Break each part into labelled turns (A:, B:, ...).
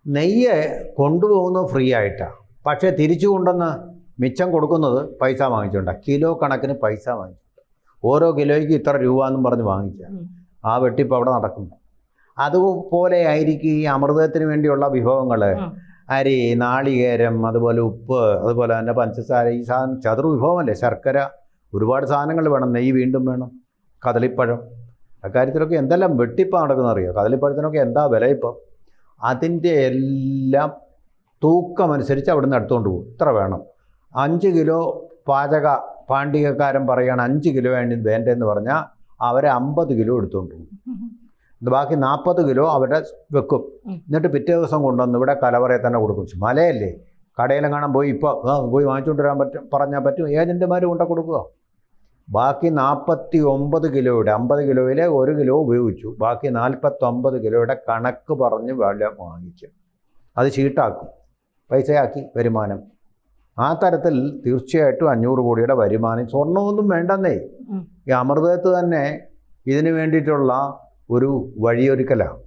A: നെയ്യ് കൊണ്ടുപോകുന്നത് ഫ്രീ ആയിട്ടാണ്, പക്ഷേ തിരിച്ചു കൊണ്ടുവന്ന് മിച്ചം കൊടുക്കുന്നത് പൈസ വാങ്ങിച്ചുകൊണ്ടാണ്. കിലോ കണക്കിന് പൈസ വാങ്ങിച്ചിട്ടുണ്ട്. ഓരോ കിലോയ്ക്ക് ഇത്ര രൂപ എന്നും പറഞ്ഞ് വാങ്ങിക്കുക. ആ വെട്ടിപ്പ് അവിടെ നടക്കുന്നു. അതുപോലെ ആയിരിക്കും ഈ അമൃതത്തിന് വേണ്ടിയുള്ള വിഭവങ്ങൾ. അരി, നാളികേരം, അതുപോലെ ഉപ്പ്, അതുപോലെ തന്നെ പഞ്ചസാര. ഈ സാധനം ചതുർ വിഭവമല്ലേ. ശർക്കര, ഒരുപാട് സാധനങ്ങൾ വേണം. നെയ്യ് വീണ്ടും വേണം. കദളിപ്പഴം, അക്കാര്യത്തിലൊക്കെ എന്തെല്ലാം വെട്ടിപ്പാണ് നടക്കുന്നത് അറിയോ. കദളിപ്പഴത്തിനൊക്കെ എന്താ വില ഇപ്പം. അതിൻ്റെ എല്ലാം തൂക്കമനുസരിച്ച് അവിടെ നിന്ന് എടുത്തുകൊണ്ട് പോകും. ഇത്ര വേണം. 5 കിലോ പാണ്ടികക്കാരൻ പറയുകയാണ് 5 കിലോ വേണ്ടതെന്ന് പറഞ്ഞാൽ അവരെ 50 കിലോ എടുത്തുകൊണ്ട് പോകും. ബാക്കി 40 കിലോ അവരുടെ വെക്കും. എന്നിട്ട് പിറ്റേ ദിവസം കൊണ്ടുവന്ന് ഇവിടെ കലവറയിൽ തന്നെ കൊടുക്കും. മലയല്ലേ, കടയിലെങ്ങാനും പോയി ഇപ്പോൾ പോയി വാങ്ങിച്ചുകൊണ്ട് വരാൻ പറഞ്ഞാൽ പറ്റും. ഏജൻറ്റുമാർ കൊണ്ടു കൊടുക്കുക. ബാക്കി 49 കിലോയുടെ 50 കിലോയിലെ 1 കിലോ ഉപയോഗിച്ചു. ബാക്കി 49 കിലോയുടെ കണക്ക് പറഞ്ഞ് വെള്ളം വാങ്ങിക്കും. അത് ചീട്ടാക്കും, പൈസയാക്കി വരുമാനം. ആ തരത്തിൽ തീർച്ചയായിട്ടും 500 കോടിയുടെ വരുമാനം. സ്വർണ്ണമൊന്നും വേണ്ടെന്നേ. ഈ അമൃതത്ത് തന്നെ ഇതിന് വേണ്ടിയിട്ടുള്ള ഒരു വഴിയൊരുക്കലാണ്.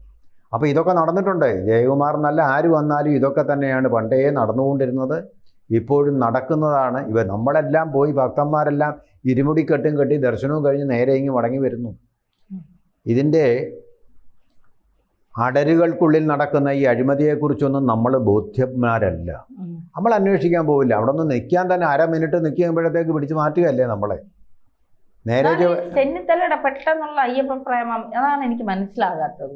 A: അപ്പോൾ ഇതൊക്കെ നടന്നിട്ടുണ്ട്. ജയകുമാർ എന്നല്ല ആര് വന്നാലും ഇതൊക്കെ തന്നെയാണ് പണ്ടേ നടന്നുകൊണ്ടിരുന്നത്, ഇപ്പോഴും നടക്കുന്നതാണ്. നമ്മളെല്ലാം പോയി ഭക്തന്മാരെല്ലാം ഇരുമുടിക്കെട്ടും കെട്ടി ദർശനവും കഴിഞ്ഞ് നേരെ ഇങ്ങ് മടങ്ങി വരുന്നു. ഇതിൻ്റെ അടരുകൾക്കുള്ളിൽ നടക്കുന്ന ഈ അഴിമതിയെക്കുറിച്ചൊന്നും നമ്മൾ ബോധ്യന്മാരല്ല. നമ്മൾ അന്വേഷിക്കാൻ പോവില്ല. അവിടെ നിന്ന് നിൽക്കാൻ തന്നെ 1/2 മിനിറ്റ് നിൽക്കുമ്പോഴത്തേക്ക് പിടിച്ച് മാറ്റുകയല്ലേ നമ്മളെ. നേരെ
B: ചെന്നിത്തലയുടെ പെട്ടെന്നുള്ള അയ്യപ്പ പ്രേമം, അതാണ് എനിക്ക് മനസ്സിലാകാത്തത്.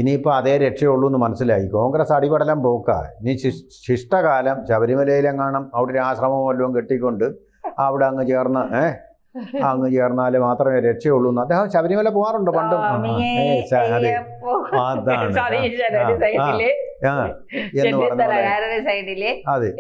A: ഇനിയിപ്പോൾ അതേ രക്ഷയുള്ളൂ എന്ന് മനസ്സിലായി. കോൺഗ്രസ് അടിപടലം പോക്കാ. ഇനി ശിഷ്ടകാലം ശബരിമലയിലെങ്ങാണം അവിടെ ഒരു ആശ്രമം വല്ലതും കെട്ടിക്കൊണ്ട് അവിടെ അങ്ങ് ചേർന്നാൽ മാത്രമേ രക്ഷയുള്ളൂ എന്ന്. അദ്ദേഹം ശബരിമല പോകാറുണ്ട് പണ്ടും. അതാണ് എന്ന് പറഞ്ഞു. അതെ.